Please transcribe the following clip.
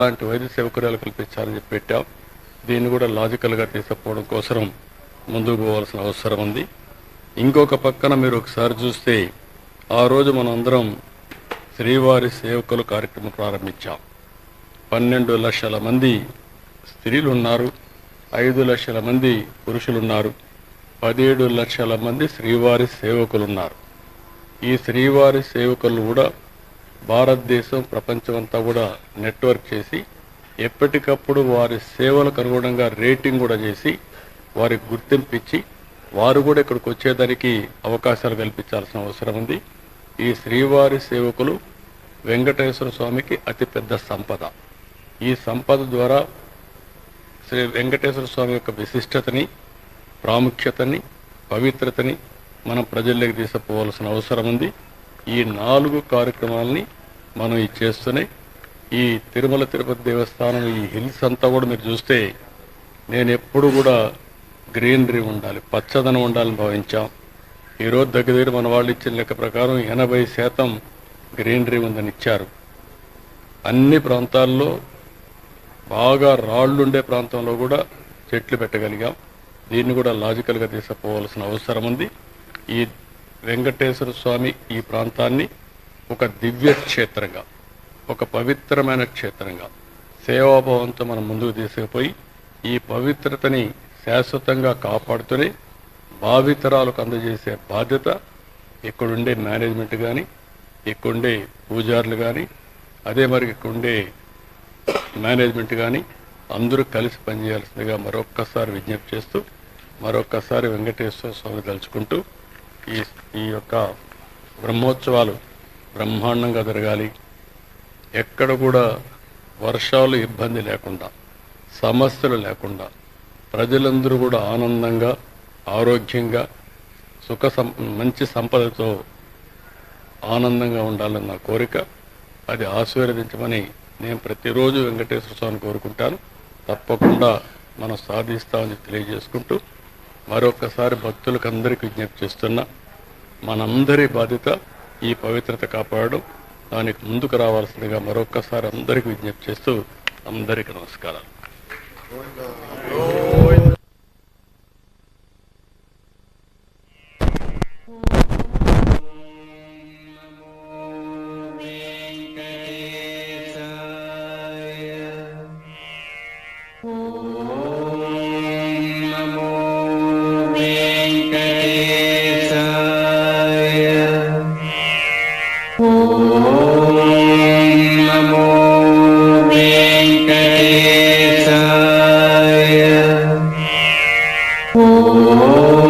అలాంటి వైద్య సౌకర్యాలు కల్పించాలని చెప్పి పెట్టాం. దీన్ని కూడా లాజికల్గా తీసుకుపోవడం కోసం ముందుకు పోవాల్సిన అవసరం ఉంది. ఇంకొక పక్కన మీరు ఒకసారి చూస్తే ఆ రోజు మనం అందరం శ్రీవారి సేవకులు కార్యక్రమం ప్రారంభించాం. 12 లక్షల మంది స్త్రీలు ఉన్నారు, 5 లక్షల మంది పురుషులున్నారు, 17 లక్షల మంది శ్రీవారి సేవకులు ఉన్నారు. ఈ శ్రీవారి సేవకులు కూడా భారతదేశం ప్రపంచమంతా కూడా నెట్వర్క్ చేసి ఎప్పటికప్పుడు వారి సేవలకు అనుగుణంగా రేటింగ్ కూడా చేసి వారికి గుర్తింపించి వారు కూడా ఇక్కడికి వచ్చేదానికి అవకాశాలు కల్పించాల్సిన అవసరం ఉంది. ఈ శ్రీవారి సేవకులు వెంకటేశ్వర స్వామికి అతిపెద్ద సంపద. ఈ సంపద ద్వారా శ్రీ వెంకటేశ్వర స్వామి యొక్క విశిష్టతని, ప్రాముఖ్యతని, పవిత్రతని మనం ప్రజల్లోకి తీసుకుపోవాల్సిన అవసరం ఉంది. ఈ 4 కార్యక్రమాలని మనం ఈ చేస్తూనే ఈ తిరుమల తిరుపతి దేవస్థానం ఈ హిల్స్ అంతా కూడా మీరు చూస్తే నేను ఎప్పుడు కూడా గ్రీనరీ ఉండాలి, పచ్చదనం ఉండాలని భావించాం. ఈరోజు దగ్గర మన వాళ్ళు ఇచ్చిన లెక్క ప్రకారం 80% గ్రీనరీ ఉందని ఇచ్చారు. అన్ని ప్రాంతాల్లో బాగా రాళ్లుండే ప్రాంతంలో కూడా చెట్లు పెట్టగలిగాం. దీన్ని కూడా లాజికల్గా తీసుకుపోవాల్సిన అవసరం ఉంది. ఈ వెంకటేశ్వర స్వామి ఈ ప్రాంతాన్ని ఒక దివ్య క్షేత్రంగా, ఒక పవిత్రమైన క్షేత్రంగా సేవాభావంతో మనం ముందుకు తీసుకుపోయి ఈ పవిత్రతని శాశ్వతంగా కాపాడుతూనే భావితరాలకు అందజేసే బాధ్యత ఇక్కడుండే మేనేజ్మెంట్ కానీ, ఇక్కడుండే పూజారులు కానీ, అదే మరి ఇక్కడుండే మేనేజ్మెంట్ కానీ అందరూ కలిసి పనిచేయాల్సిందిగా మరొక్కసారి విజ్ఞప్తి చేస్తూ మరొక్కసారి వెంకటేశ్వర స్వామి తలుచుకుంటూ ఈ యొక్క బ్రహ్మోత్సవాలు బ్రహ్మాండంగా జరగాలి. ఎక్కడ కూడా వర్షాలు ఇబ్బంది లేకుండా, సమస్యలు లేకుండా ప్రజలందరూ కూడా ఆనందంగా, ఆరోగ్యంగా, మంచి సంపదతో ఆనందంగా ఉండాలని నా కోరిక. అది ఆశీర్వదించమని నేను ప్రతిరోజు వెంకటేశ్వర స్వామిని కోరుకుంటాను. తప్పకుండా మనం సాధిస్తామని తెలియజేసుకుంటూ మరొకసారి భక్తులకు అందరికీ విజ్ఞప్తి చేస్తున్నా, మనందరి బాధ్యత ఈ పవిత్రత కాపాడడం. దానికి ముందుకు రావాల్సిందిగా మరొకసారి అందరికీ విజ్ఞప్తి చేస్తూ అందరికీ నమస్కారాలు. ఓం